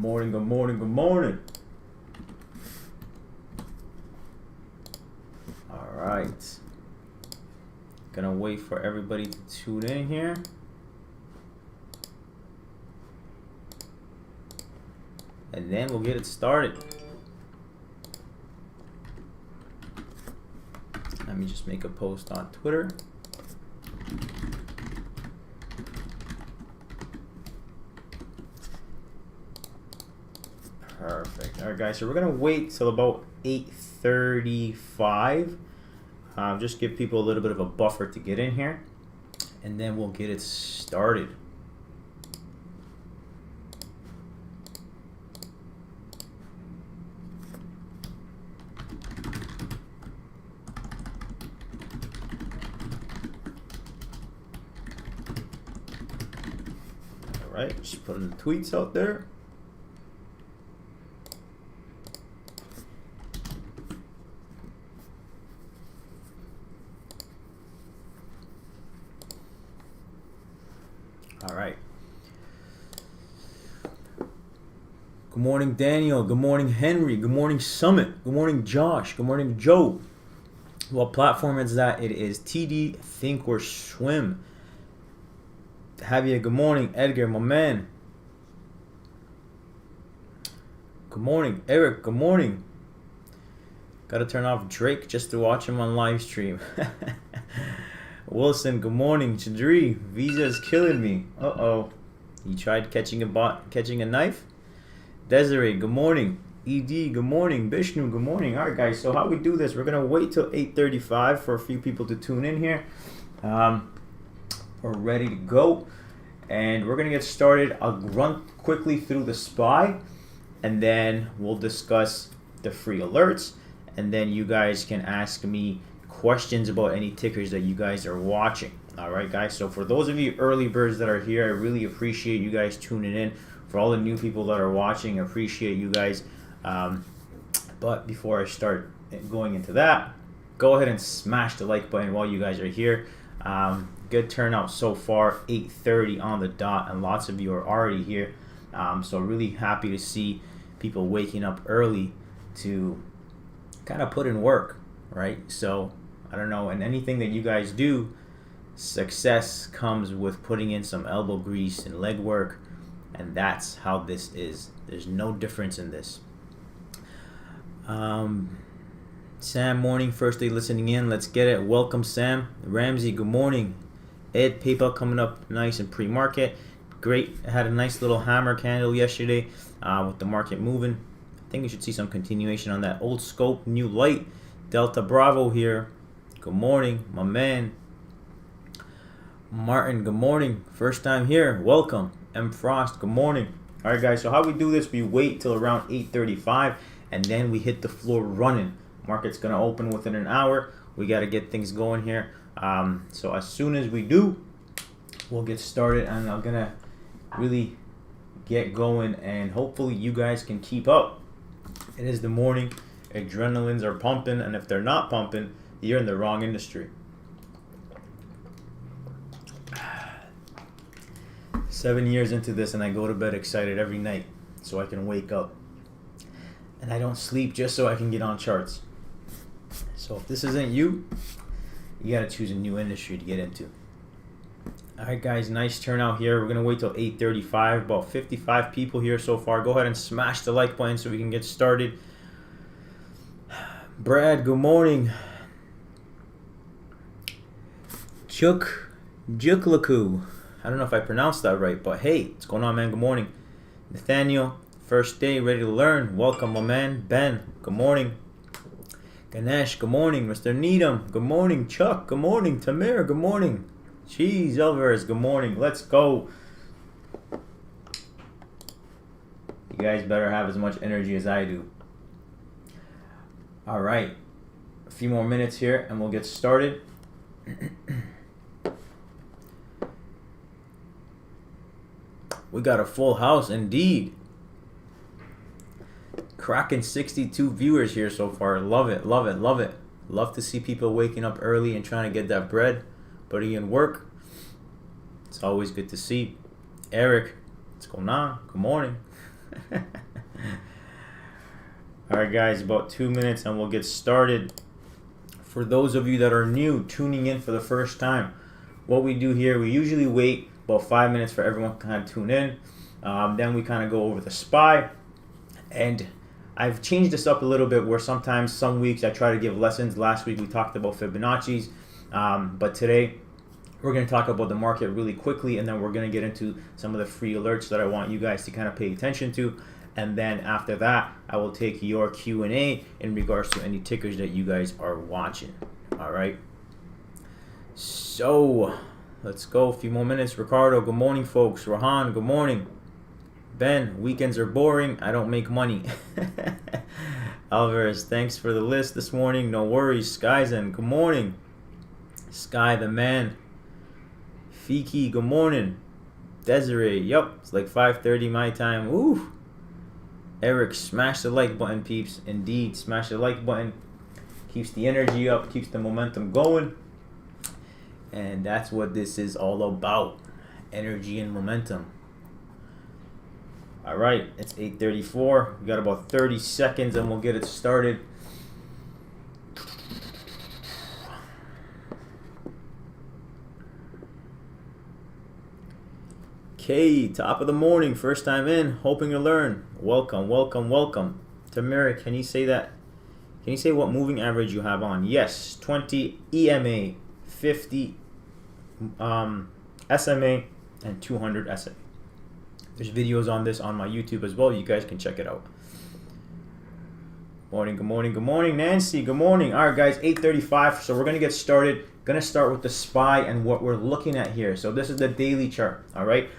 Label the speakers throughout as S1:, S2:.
S1: morning, good morning, good morning. All right. Gonna wait for everybody to tune in here. And then we'll get it started. Let me just make a post on Twitter. Perfect. All right, guys, so we're gonna wait till about 8:35. Just give people a little bit of a buffer to get in here, and then we'll get it started. All right, just putting the tweets out there. All right. Good morning, Daniel. Good morning, Henry. Good morning, Summit. Good morning, Josh. Good morning, Joe. What platform is that? It is TD Think or Swim. Javier, good morning. Edgar, my man. Good morning, Eric. Good morning. Gotta turn off Drake just to watch him on live stream. Wilson, good morning. Chadri, Visa is killing me. Uh-oh. You tried catching a knife? Desiree, good morning. ED, good morning. Vishnu, good morning. All right, guys, so how we do this, we're going to wait till 8:35 for a few people to tune in here. We're ready to go, and we're going to get started. I'll run quickly through the SPY, and then we'll discuss the free alerts, and then you guys can ask me questions about any tickers that you guys are watching. All right, guys, so for those of you early birds that are here, I really appreciate you guys tuning in. For all the new people that are watching, I appreciate you guys. But before I start going into that, go ahead and smash the like button while you guys are here. Good turnout so far, 8:30 on the dot, and lots of you are already here. So really happy to see people waking up early to kind of put in work, right? So I don't know, and anything that you guys do, success comes with putting in some elbow grease and leg work, and that's how this is. There's no difference in this. Sam, morning, first day listening in. Let's get it. Welcome, Sam. Ramsey, good morning. Ed, PayPal coming up nice in pre-market. Great. I had a nice little hammer candle yesterday with the market moving. I think you should see some continuation on that old scope, new light. Delta Bravo here. Good morning, my man. Martin, good morning. First time here. Welcome. M. Frost, good morning. All right, guys, so how we do this, we wait till around 8:35, and then we hit the floor running. Market's going to open within an hour. We got to get things going here. So as soon as we do, we'll get started, and I'm going to really get going, and hopefully you guys can keep up. It is the morning. Adrenalines are pumping, and if they're not pumping, you're in the wrong industry. 7 years into this, and I go to bed excited every night so I can wake up. And I don't sleep just so I can get on charts. So if this isn't you, you got to choose a new industry to get into. All right, guys, nice turnout here. We're going to wait till 8:35. About 55 people here so far. Go ahead and smash the like button so we can get started. Brad, good morning. Juklaku. I don't know if I pronounced that right, but hey, what's going on, man? Good morning. Nathaniel, first day, ready to learn. Welcome, my man. Ben, good morning. Ganesh, good morning. Mr. Needham, good morning. Chuck, good morning. Tamir, good morning. Cheese Alvarez, good morning. Let's go. You guys better have as much energy as I do. All right. A few more minutes here, and we'll get started. We got a full house indeed. Cracking 62 viewers here so far. Love it, love it, love it. Love to see people waking up early and trying to get that bread, putting in work. It's always good to see. Eric, what's going on? Good morning. Alright guys, about 2 minutes and we'll get started. For those of you that are new, tuning in for the first time, what we do here, we usually wait about 5 minutes for everyone to kind of tune in. Then we kind of go over the SPY. And I've changed this up a little bit where sometimes, some weeks, I try to give lessons. Last week we talked about Fibonacci's. But today, we're going to talk about the market really quickly, and then we're going to get into some of the free alerts that I want you guys to kind of pay attention to. And then after that, I will take your Q&A in regards to any tickers that you guys are watching. All right. So let's go. A few more minutes. Ricardo, good morning, folks. Rahan, good morning. Ben, weekends are boring. I don't make money. Alvarez, thanks for the list this morning. No worries. Skyzen, good morning. Sky the man. Fiki, good morning. Desiree, yup, it's like 5:30 my time. Ooh. Eric, smash the like button, peeps. Indeed, smash the like button. Keeps the energy up, keeps the momentum going. And that's what this is all about. Energy and momentum. All right, it's 8:34. We got about 30 seconds and we'll get it started. Okay, top of the morning, first time in, hoping to learn. Welcome, welcome, welcome. Tamara, can you say that? Can you say what moving average you have on? Yes, 20 EMA, 50 SMA, and 200 SMA. There's videos on this on my YouTube as well. You guys can check it out. Morning, good morning, good morning. Nancy, good morning. All right, guys, 8:35. So we're going to get started. Going to start with the SPY and what we're looking at here. So this is the daily chart, all right?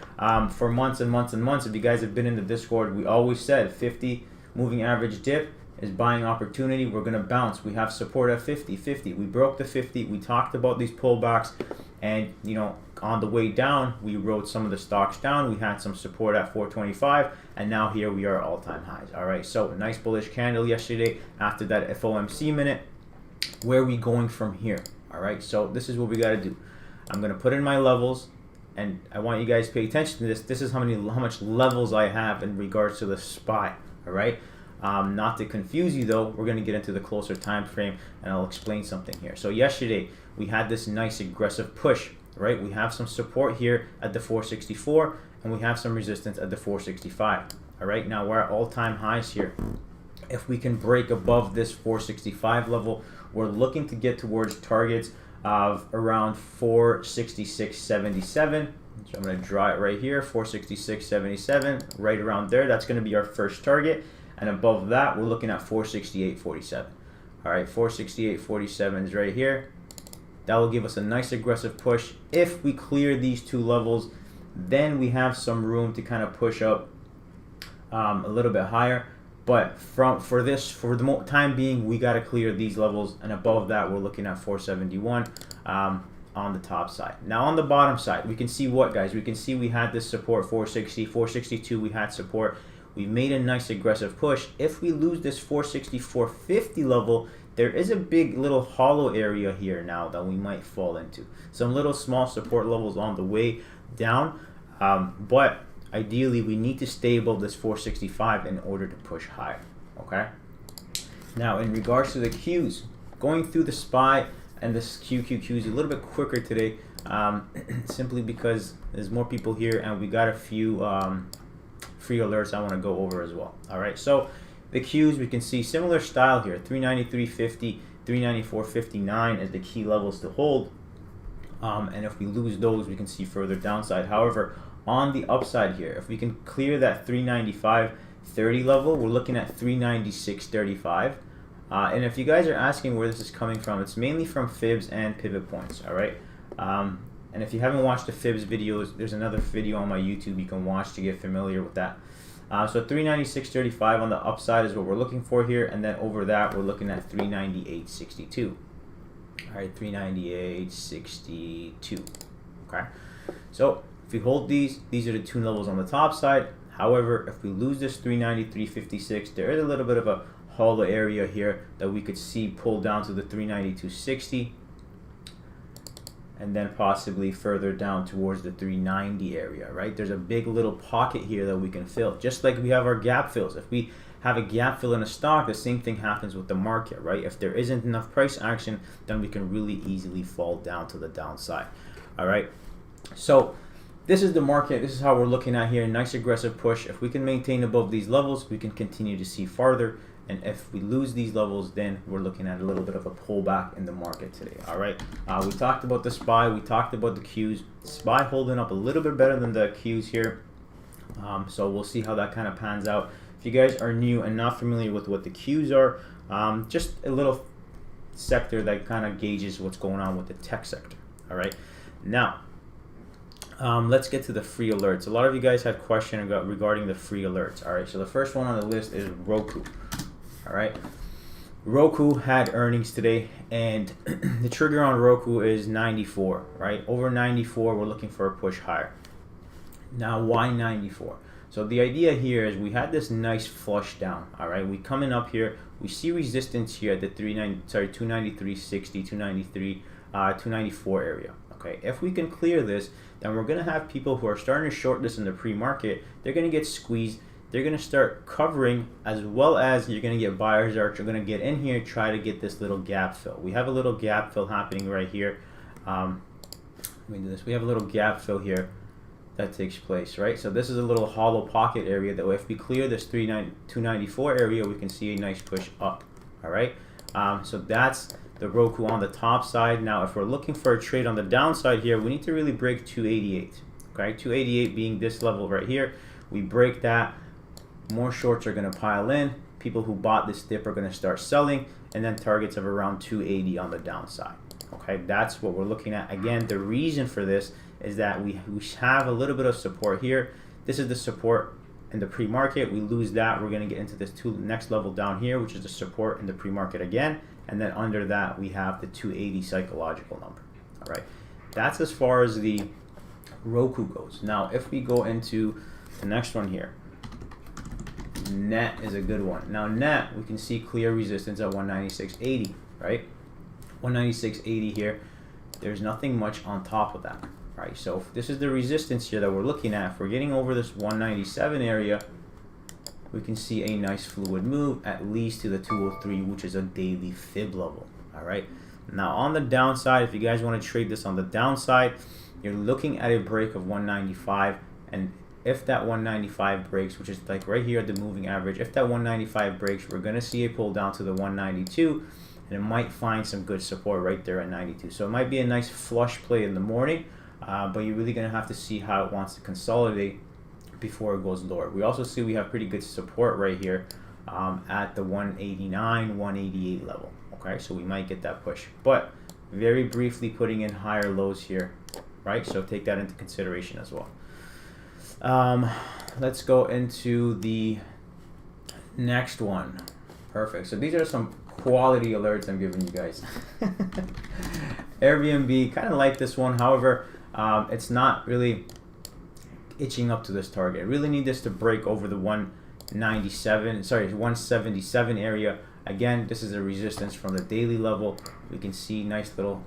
S1: For months and months and months, if you guys have been in the Discord, we always said 50 moving average dip is buying opportunity. We're going to bounce. We have support at 50, 50. We broke the 50. We talked about these pullbacks. And, you know, on the way down, we rode some of the stocks down. We had some support at 425. And now here we are all-time highs. All right, so a nice bullish candle yesterday after that FOMC minute. Where are we going from here? All right, so this is what we got to do. I'm going to put in my levels. And I want you guys to pay attention to this. This is how much levels I have in regards to the SPY. All right. Not to confuse you though, we're going to get into the closer time frame and I'll explain something here. So yesterday we had this nice aggressive push, right? We have some support here at the 464 and we have some resistance at the 465. All right, now we're at all-time highs here. If we can break above this 465 level, we're looking to get towards targets of around 466.77. So I'm going to draw it right here, 466.77, right around there. That's going to be our first target. And above that, we're looking at 468.47. All right, 468.47 is right here. That will give us a nice aggressive push. If we clear these two levels, then we have some room to kind of push up a little bit higher. But for the time being, we got to clear these levels. And above that, we're looking at 471 on the top side. Now on the bottom side, we can see what, guys? We can see we had this support, 460, 462, we had support. We made a nice aggressive push. If we lose this 464.50 level, there is a big little hollow area here now that we might fall into. Some little small support levels on the way down, but ideally we need to stay above this 465 in order to push higher, okay? Now in regards to the Qs, going through the SPY and this QQQ is a little bit quicker today, simply because there's more people here and we got a few free alerts I want to go over as well. All right, so the Qs, we can see similar style here, 393.50, 394.59 as the key levels to hold. And if we lose those, we can see further downside. However, on the upside here, if we can clear that 395.30 level, we're looking at 396.35. And if you guys are asking where this is coming from, it's mainly from fibs and pivot points, all right? And if you haven't watched the fibs videos, there's another video on my YouTube you can watch to get familiar with that. So 396.35 on the upside is what we're looking for here, and then over that, we're looking at 398.62. All right, 398.62, okay? So if we hold these are the two levels on the top side. However, if we lose this 393.56, there is a little bit of a hollow area here that we could see pull down to the 392.60. and then possibly further down towards the 390 area, right? There's a big little pocket here that we can fill, just like we have our gap fills. If we have a gap fill in a stock, the same thing happens with the market, right? If there isn't enough price action, then we can really easily fall down to the downside. All right, so this is the market. This is how we're looking at here. Nice aggressive push. If we can maintain above these levels, we can continue to see farther. And if we lose these levels, then we're looking at a little bit of a pullback in the market today. All right, we talked about the SPY. We talked about the Qs. SPY holding up a little bit better than the Qs here. So we'll see how that kind of pans out. If you guys are new and not familiar with what the Qs are, just a little sector that kind of gauges what's going on with the tech sector. All right, now let's get to the free alerts. A lot of you guys had questions regarding the free alerts. All right, so the first one on the list is Roku. All right, Roku had earnings today, and the trigger on Roku is 94. Right, over 94, we're looking for a push higher. Now, why 94? So the idea here is we had this nice flush down. All right, we coming up here, we see resistance here at the 293.60, 293, 294 area. Okay, if we can clear this, then we're gonna have people who are starting to short this in the pre-market. They're gonna get squeezed. They're gonna start covering, as well as you're gonna get buyers that are gonna get in here, try to get this little gap fill. We have a little gap fill happening right here. Let me do this. We have a little gap fill here that takes place, right? So this is a little hollow pocket area that if we clear this 294 area, we can see a nice push up. All right, so that's the Roku on the top side. Now, if we're looking for a trade on the downside here, we need to really break 288. Okay, 288 being this level right here. We break that, more shorts are going to pile in. People who bought this dip are going to start selling, and then targets of around 280 on the downside. Okay, that's what we're looking at. Again, the reason for this is that we have a little bit of support here. This is the support in the pre-market. We lose that, we're going to get into this next level down here, which is the support in the pre-market again. And then under that, we have the 280 psychological number. All right, that's as far as the Roku goes. Now, if we go into the next one here, Net is a good one. Now, Net, we can see clear resistance at 196.80, right? 196.80 here. There's nothing much on top of that, right? So if this is the resistance here that we're looking at. If we're getting over this 197 area, we can see a nice fluid move at least to the 203, which is a daily fib level. All right, now on the downside, if you guys want to trade this on the downside, you're looking at a break of 195, and if that 195 breaks, which is like right here at the moving average, if that 195 breaks, we're going to see a pull down to the 192, and it might find some good support right there at 92. So it might be a nice flush play in the morning, but you're really going to have to see how it wants to consolidate before it goes lower. We also see we have pretty good support right here at the 189, 188 level. Okay, so we might get that push, but very briefly putting in higher lows here, right? So take that into consideration as well. Let's go into the next one. Perfect. So these are some quality alerts I'm giving you guys. Airbnb, kind of like this one. However, it's not really itching up to this target. I really need this to break over the 177 area. Again, this is a resistance from the daily level. We can see nice little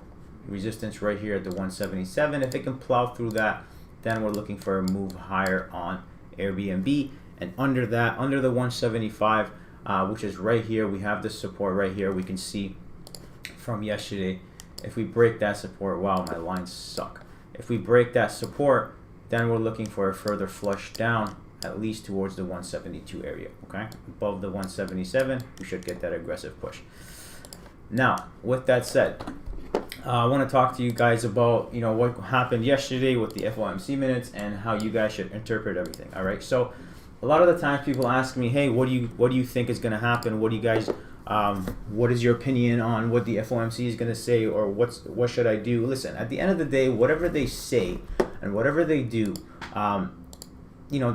S1: resistance right here at the 177. If it can plow through that, then we're looking for a move higher on Airbnb. And under that, under the 175, which is right here, we have this support right here. We can see from yesterday, if we break that support, wow, my lines suck. If we break that support, then we're looking for a further flush down, at least towards the 172 area. Okay, above the 177, we should get that aggressive push. Now, with that said, I want to talk to you guys about what happened yesterday with the FOMC minutes and how you guys should interpret everything. All right, so a lot of the times people ask me, hey, what do you think is going to happen? What do you guys what is your opinion on what the FOMC is going to say, or what should I do? Listen, at the end of the day, whatever they say and whatever they do,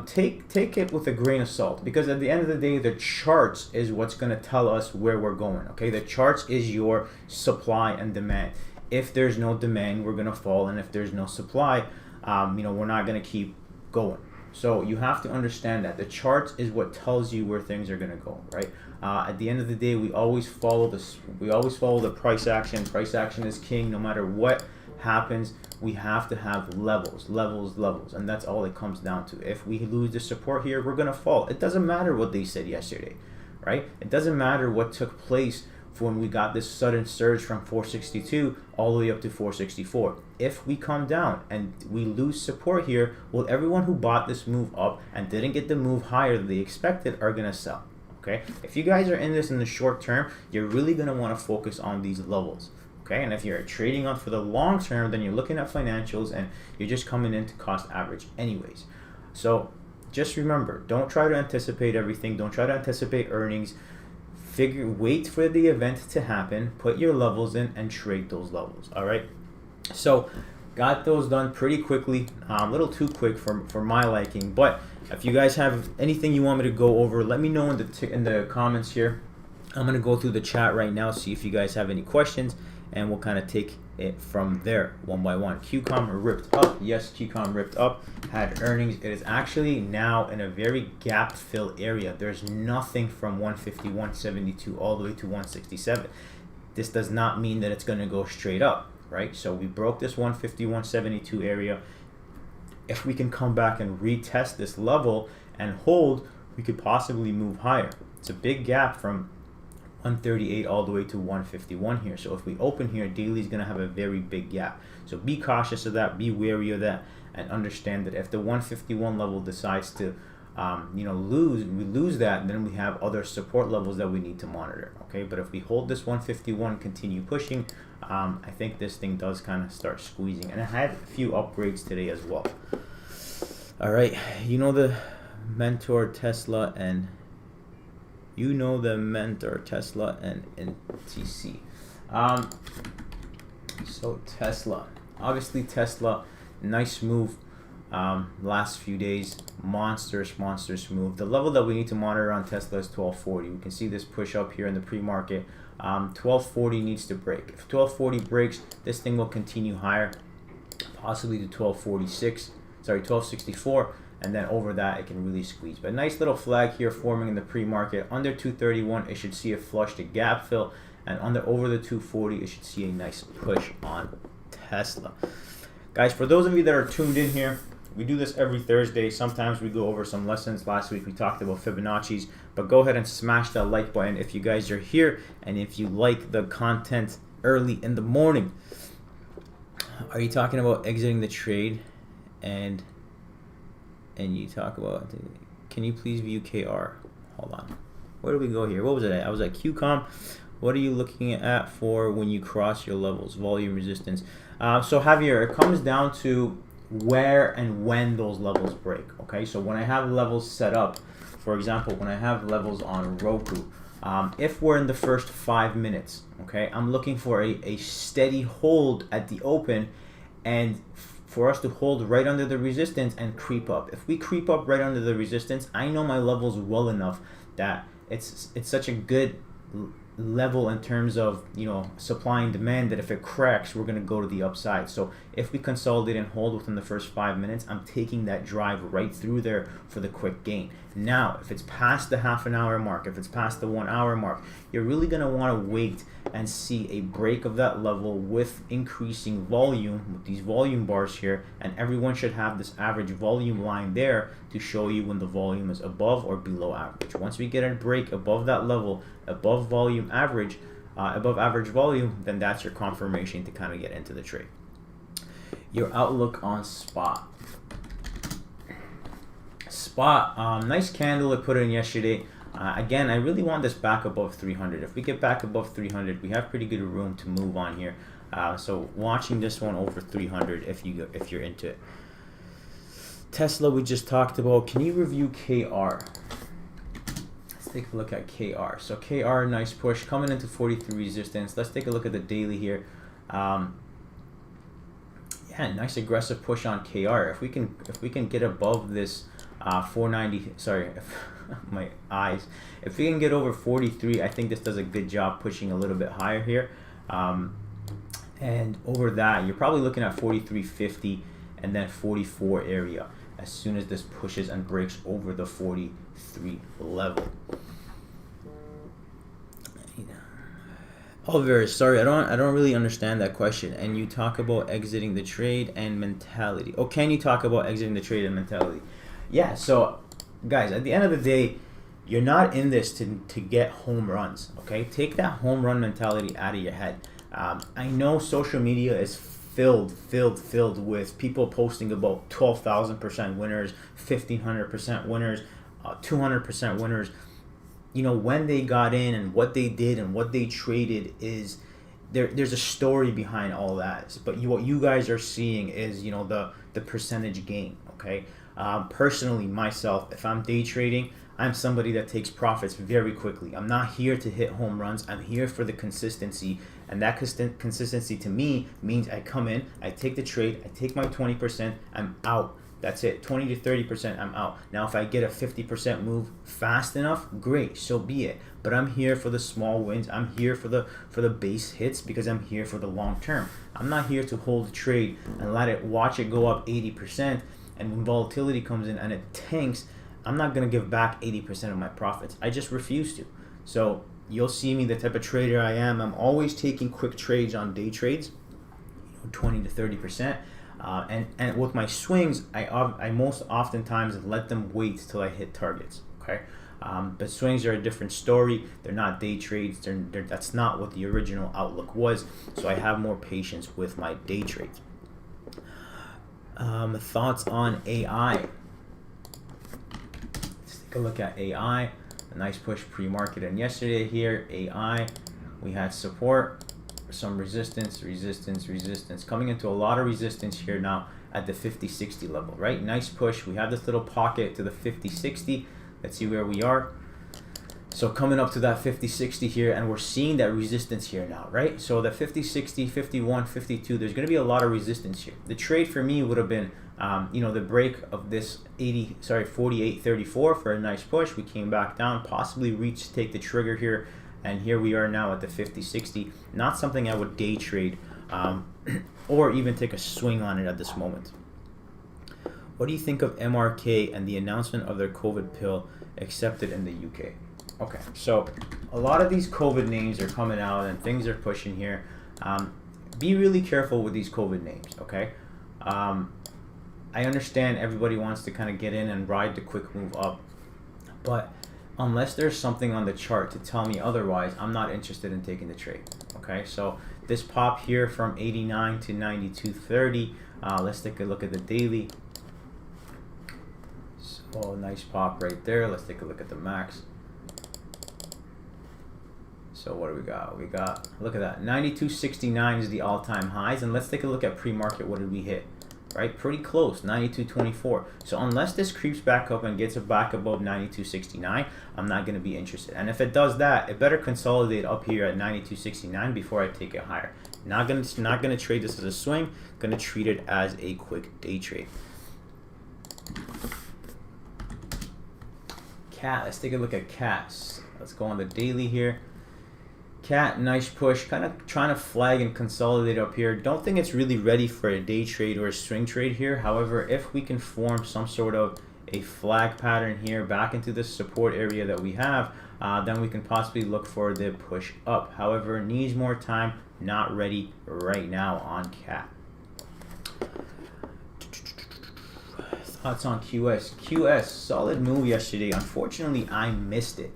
S1: take it with a grain of salt, because at the end of the day, the charts is what's going to tell us where we're going. Okay, the charts is your supply and demand. If there's no demand, we're going to fall, and if there's no supply, we're not going to keep going. So you have to understand that the charts is what tells you where things are going to go, right? At the end of the day, we always follow this. We always follow the price action. Price action is king, no matter what happens, we have to have levels, and that's all it comes down to. If we lose the support here, we're gonna fall. It doesn't matter what they said yesterday, right? It doesn't matter what took place for when we got this sudden surge from 462 all the way up to 464. If we come down and we lose support here, well, everyone who bought this move up and didn't get the move higher than they expected are gonna sell. Okay, if you guys are in this in the short term, you're really gonna want to focus on these levels. Okay, and if you're trading on for the long term, then you're looking at financials and you're just coming in to cost average anyways. So just remember, don't try to anticipate everything. Don't try to anticipate earnings. Wait for the event to happen, put your levels in and trade those levels. All right, so got those done pretty quickly, a little too quick for my liking, but if you guys have anything you want me to go over, let me know in the comments here. I'm gonna go through the chat right now, see if you guys have any questions, and we'll kind of take it from there one by one. QCOM ripped up. Yes, QCOM ripped up, had earnings. It is actually now in a very gap fill area. There's nothing from 150, 172 all the way to 167. This does not mean that it's going to go straight up, right? So we broke this 150, 172 area. If we can come back and retest this level and hold, we could possibly move higher. It's a big gap from 138 all the way to 151 here. So if we open here, daily is going to have a very big gap. So be cautious of that, be wary of that, and understand that if the 151 level decides to we lose that, then we have other support levels that we need to monitor. Okay, but if we hold this 151, continue pushing, I think this thing does kind of start squeezing. And it had a few upgrades today as well. All right, you know the mentor Tesla and NTC. So Tesla, obviously Tesla, nice move. Last few days, monstrous move. The level that we need to monitor on Tesla is 1240. We can see this push up here in the pre-market. 1240 needs to break. If 1240 breaks, this thing will continue higher, possibly to 1264, and then over that it can really squeeze. But nice little flag here forming in the pre-market. Under 231, it should see a flush to gap fill, and over the 240, it should see a nice push on Tesla. Guys, for those of you that are tuned in here, we do this every Thursday. Sometimes we go over some lessons. Last week we talked about Fibonacci's, but go ahead and smash that like button if you guys are here and if you like the content early in the morning. Are you talking about exiting the trade? And you talk about, can you please view KR? Hold on. Where do we go here? What was it at? I was at QCOM. What are you looking at for when you cross your levels? Volume resistance. So Javier, it comes down to where and when those levels break. Okay, so when I have levels set up, for example, when I have levels on Roku, if we're in the first 5 minutes, okay, I'm looking for a steady hold at the open, and for us to hold right under the resistance and creep up. If we creep up right under the resistance, I know my levels well enough that it's such a good level in terms of supply and demand that if it cracks, we're going to go to the upside. So if we consolidate and hold within the first 5 minutes, I'm taking that drive right through there for the quick gain. Now if it's past the half an hour mark, if it's past the 1 hour mark, you're really going to want to wait and see a break of that level with increasing volume, with these volume bars here, and everyone should have this average volume line there to show you when the volume is above or below average. Once we get a break above that level, above average volume, then that's your confirmation to kind of get into the trade. Your outlook on spot. Nice candle I put in yesterday. Again, I really want this back above 300. If we get back above 300, we have pretty good room to move on here. So watching this one over 300 if you're into it. Tesla we just talked about. Can you review KR? Let's take a look at KR. So KR, nice push coming into 43 resistance. Let's take a look at the daily here. Yeah, nice aggressive push on KR. If we can get above this 490, sorry, my eyes. If we can get over 43, I think this does a good job pushing a little bit higher here. And over that, you're probably looking at 43.50 and then 44 area as soon as this pushes and breaks over the 43 level. Oliver, sorry, I don't really understand that question. And you talk about exiting the trade and mentality. Oh, can you talk about exiting the trade and mentality? Yeah. So, guys, at the end of the day, you're not in this to get home runs. Okay, take that home run mentality out of your head. I know social media is filled with people posting about 12,000% winners, 1,500% winners, 200% winners. When they got in and what they did and what they traded is there's a story behind all that. But what you guys are seeing is the percentage gain. Okay. Personally, myself, if I'm day trading, I'm somebody that takes profits very quickly. I'm not here to hit home runs. I'm here for the consistency, and that consistency to me means I come in, I take the trade, I take my 20%, I'm out. That's it. 20 to 30%, I'm out. Now, if I get a 50% move fast enough, great, so be it. But I'm here for the small wins. I'm here for the base hits because I'm here for the long term. I'm not here to hold the trade and watch it go up 80%. And when volatility comes in and it tanks, I'm not gonna give back 80% of my profits. I just refuse to. So you'll see me the type of trader I am. I'm always taking quick trades on day trades, 20 to 30%. And with my swings, I most oftentimes let them wait till I hit targets. Okay, but swings are a different story. They're not day trades. That's not what the original outlook was. So I have more patience with my day trades. Thoughts on AI? Let's take a look at AI. A nice push pre-market and yesterday here. AI, we had support. Some resistance, coming into a lot of resistance here now at the 50-60 level, right? Nice push. We have this little pocket to the 50-60. Let's see where we are. So coming up to that 50-60 here, and we're seeing that resistance here now, right? So the 50-60, 51, 52, there's going to be a lot of resistance here. The trade for me would have been, the break of this 48.34 for a nice push. We came back down, possibly take the trigger here. And here we are now at the 50-60. Not something I would day trade or even take a swing on it at this moment. What do you think of MRK and the announcement of their COVID pill accepted in the UK? Okay, so a lot of these COVID names are coming out and things are pushing here. Be really careful with these COVID names, okay? I understand everybody wants to kind of get in and ride the quick move up, but unless there's something on the chart to tell me otherwise, I'm not interested in taking the trade. Okay, so this pop here from 89 to 92.30. Let's take a look at the daily. So nice pop right there. Let's take a look at the max. So what do we got? Look at that. 92.69 is the all-time highs, and let's take a look at pre-market. What did we hit? Right, pretty close, 92.24. So unless this creeps back up and gets it back above 92.69, I'm not going to be interested. And if it does that, it better consolidate up here at 92.69 before I take it higher. Not gonna trade this as a swing. Gonna treat it as a quick day trade. Cat. Let's take a look at cats. Let's go on the daily here. Cat, nice push, kind of trying to flag and consolidate up here. Don't think it's really ready for a day trade or a swing trade here. However, if we can form some sort of a flag pattern here back into this support area that we have, then we can possibly look for the push up. However, needs more time, not ready right now on Cat. Thoughts on QS? QS, solid move yesterday. Unfortunately, I missed it.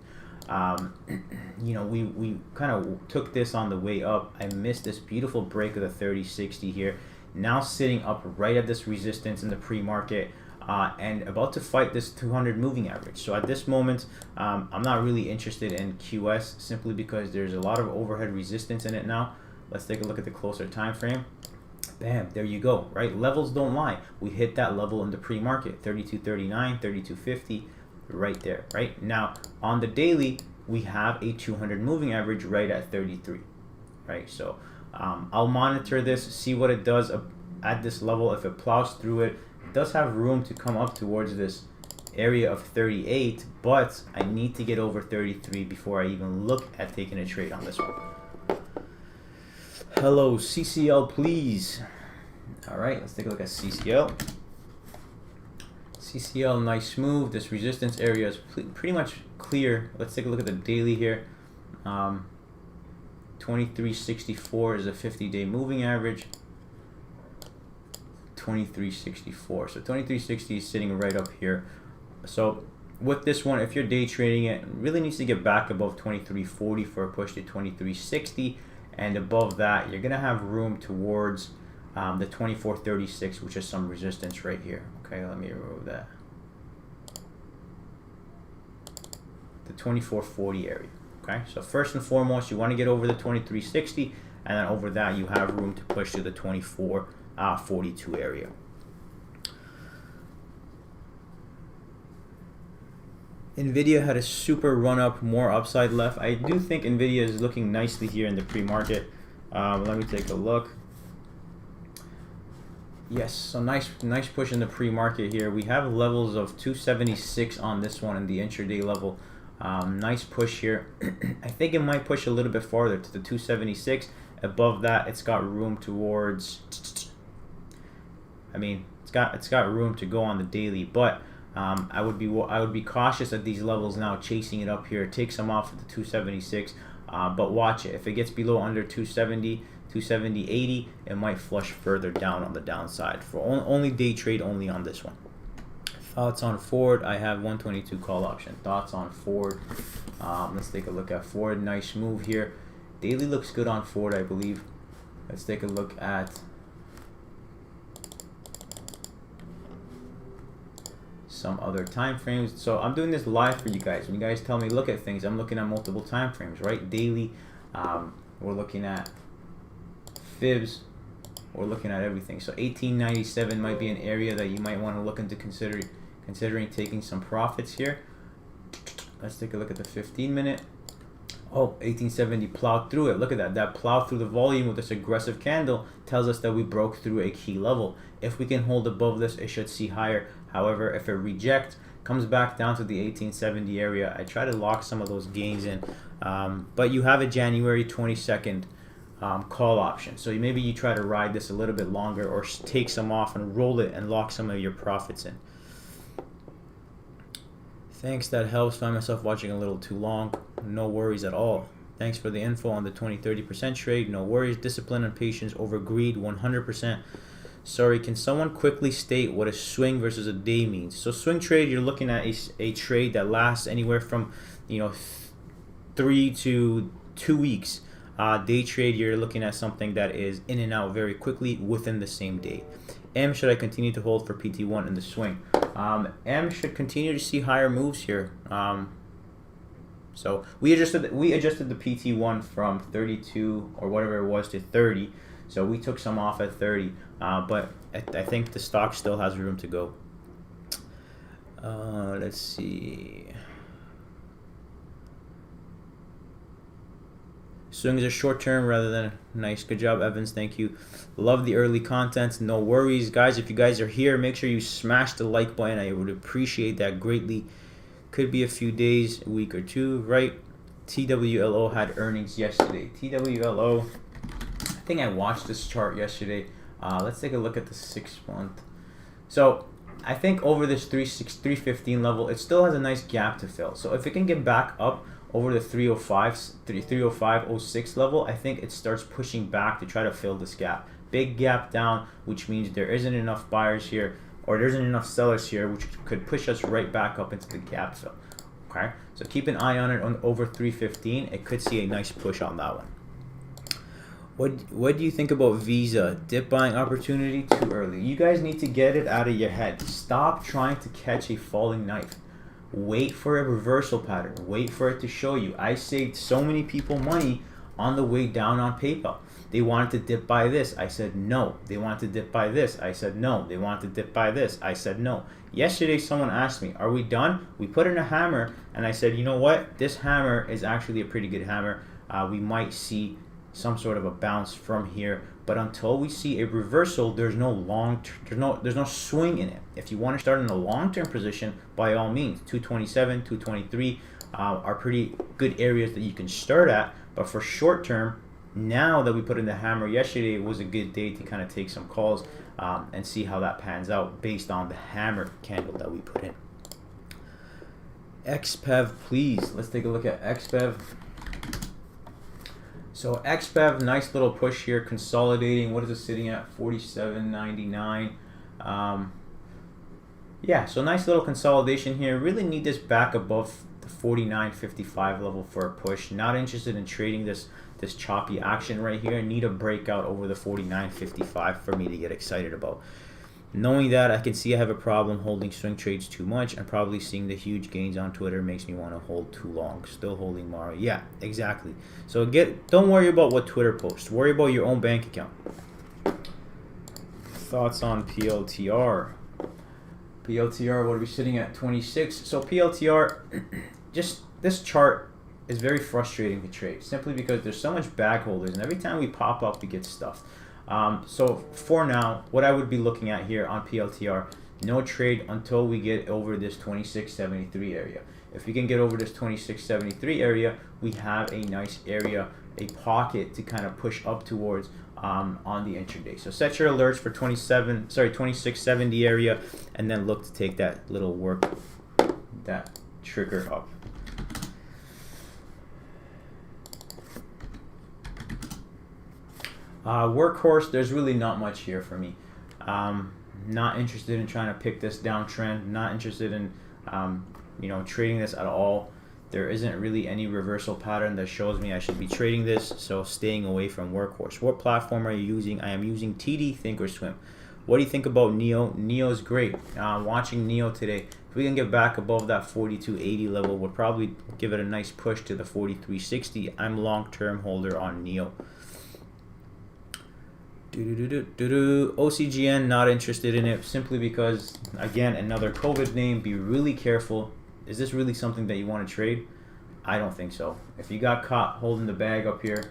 S1: We kind of took this on the way up. I missed this beautiful break of the 30-60 here. Now sitting up right at this resistance in the pre-market and about to fight this 200 moving average. So at this moment, I'm not really interested in QS simply because there's a lot of overhead resistance in it now. Let's take a look at the closer time frame. Bam, there you go, right? Levels don't lie. We hit that level in the pre-market, 32.39, 32.50. Right there, right? Now, on the daily, we have a 200 moving average right at 33, right? So I'll monitor this, see what it does at this level. If it plows through it, it does have room to come up towards this area of 38, but I need to get over 33 before I even look at taking a trade on this one. Hello, CCL, please. All right, let's take a look at CCL. CCL, nice move. This resistance area is pretty much clear. Let's take a look at the daily here. 12 2364 is a 50-day moving average. 2364. So 2360 is sitting right up here. So with this one, if you're day trading it, really needs to get back above 2340 for a push to 2360, and above that you're gonna have room towards the 2436, which is some resistance right here. Okay, let me remove that. The 2440 area. Okay, so first and foremost, you want to get over the 2360, and then over that you have room to push to the 2442 area. Nvidia had a super run up, more upside left. I do think Nvidia is looking nicely here in the pre-market. Let me take a look. Yes, so nice push in the pre-market here. We have levels of 276 on this one in the intraday level. Nice push here. I think it might push a little bit farther to the 276. Above that, it's got room towards. I mean, it's got room to go on the daily, but I would be cautious at these levels now, chasing it up here. Take some off at the 276, but watch it. If it gets below under 270, 270.80, it might flush further down on the downside. For only day trade only on this one. Thoughts on Ford? I have 122 call option. Thoughts on Ford? Let's take a look at Ford. Nice move here. Daily looks good on Ford, I believe. Let's take a look at some other time frames. So I'm doing this live for you guys. When you guys tell me look at things, I'm looking at multiple time frames, right? Daily, we're looking at fibs, we're looking at everything. So 1897 might be an area that you might want to look into considering taking some profits here. Let's take a look at the 15-minute. Oh, 1870 plowed through it. Look at that. That plowed through the volume with this aggressive candle tells us that we broke through a key level. If we can hold above this, it should see higher. However, if it rejects, comes back down to the 1870 area, I try to lock some of those gains in. But you have a January 22nd call option. So maybe you try to ride this a little bit longer, or take some off and roll it and lock some of your profits in. Thanks, that helps. Find myself watching a little too long. No worries at all. Thanks for the info on the 20-30% trade. No worries. Discipline and patience over greed, 100%. Sorry, can someone quickly state what a swing versus a day means? So swing trade, you're looking at a trade that lasts anywhere from 3 to 2 weeks. Day trade, you're looking at something that is in and out very quickly within the same day. M, should I continue to hold for PT1 in the swing? M should continue to see higher moves here. So we adjusted the PT1 from 32 or whatever it was to 30. So we took some off at 30, but I think the stock still has room to go. Let's see. Swings are short term rather than nice. Good job, Evans. Thank you. Love the early content. No worries, guys. If you guys are here, make sure you smash the like button. I would appreciate that greatly. Could be a few days, a week or two, right? TWLO had earnings yesterday. TWLO, I think I watched this chart yesterday. Let's take a look at the 6 month. So I think over this 315 level, it still has a nice gap to fill. So if it can get back up over the 305.06 level, I think it starts pushing back to try to fill this gap. Big gap down, which means there isn't enough buyers here, or there isn't enough sellers here, which could push us right back up into the gap fill. Okay, so keep an eye on it on over 315. It could see a nice push on that one. What do you think about Visa? Dip buying opportunity too early? You guys need to get it out of your head. Stop trying to catch a falling knife. Wait for a reversal pattern. Wait for it to show you. I saved so many people money on the way down on PayPal. They wanted to dip by this. I said no. They wanted to dip by this. I said no. They wanted to dip by this. I said no. Yesterday, someone asked me, are we done? We put in a hammer, and I said, you know what? This hammer is actually a pretty good hammer. We might see some sort of a bounce from here, but until we see a reversal, there's no swing in it. If you want to start in a long-term position, by all means, 227, 223 are pretty good areas that you can start at. But for short-term, now that we put in the hammer yesterday, it was a good day to kind of take some calls and see how that pans out based on the hammer candle that we put in. XPEV, please. Let's take a look at XPEV. So XBEV, nice little push here, consolidating. What is it sitting at? 47.99. Yeah, so nice little consolidation here. Really need this back above the 49.55 level for a push. Not interested in trading this choppy action right here. Need a breakout over the 49.55 for me to get excited about. Knowing that, I can see I have a problem holding swing trades too much, and probably seeing the huge gains on Twitter makes me want to hold too long. Still holding Mara. Yeah, exactly. So don't worry about what Twitter posts. Worry about your own bank account. Thoughts on PLTR? PLTR, what are we sitting at? 26. So PLTR, just this chart is very frustrating to trade, simply because there's so much bag holders, and every time we pop up, we get stuffed. So for now, what I would be looking at here on PLTR, no trade until we get over this 26.73 area. If we can get over this 26.73 area, we have a nice area, a pocket to kind of push up towards on the intraday. So set your alerts for 26.70 area, and then look to take that little work, that trigger up. Workhorse, there's really not much here for me. Not interested in trying to pick this downtrend. Not interested in trading this at all. There isn't really any reversal pattern that shows me I should be trading this, so staying away from Workhorse. What platform are you using? I am using TD Thinkorswim. What do you think about NEO? NEO is great. Watching NEO today. If we can get back above that 42.80 level, we'll probably give it a nice push to the 43.60. I'm long-term holder on NEO. OCGN, not interested in it, simply because, again, another COVID name. Be really careful. Is this really something that you want to trade? I don't think so. If you got caught holding the bag up here,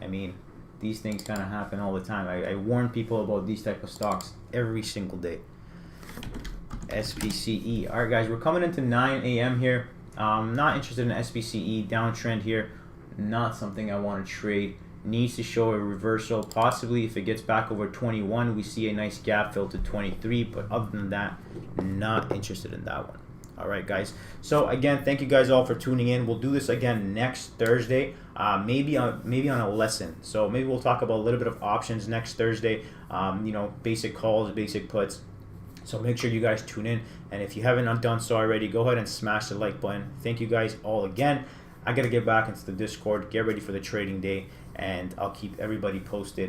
S1: I mean, these things kind of happen all the time. I warn people about these type of stocks every single day. SPCE. All right, guys, we're coming into 9 a.m. here. Not interested in SPCE. Downtrend here. Not something I want to trade. Needs to show a reversal. Possibly if it gets back over 21, we see a nice gap fill to 23. But other than that, not interested in that one. All right, guys. So again, thank you guys all for tuning in. We'll do this again next Thursday, maybe on a lesson. So maybe we'll talk about a little bit of options next Thursday. Basic calls, basic puts. So make sure you guys tune in. And if you haven't done so already, go ahead and smash the like button. Thank you guys all again. I got to get back into the Discord, get ready for the trading day, and I'll keep everybody posted.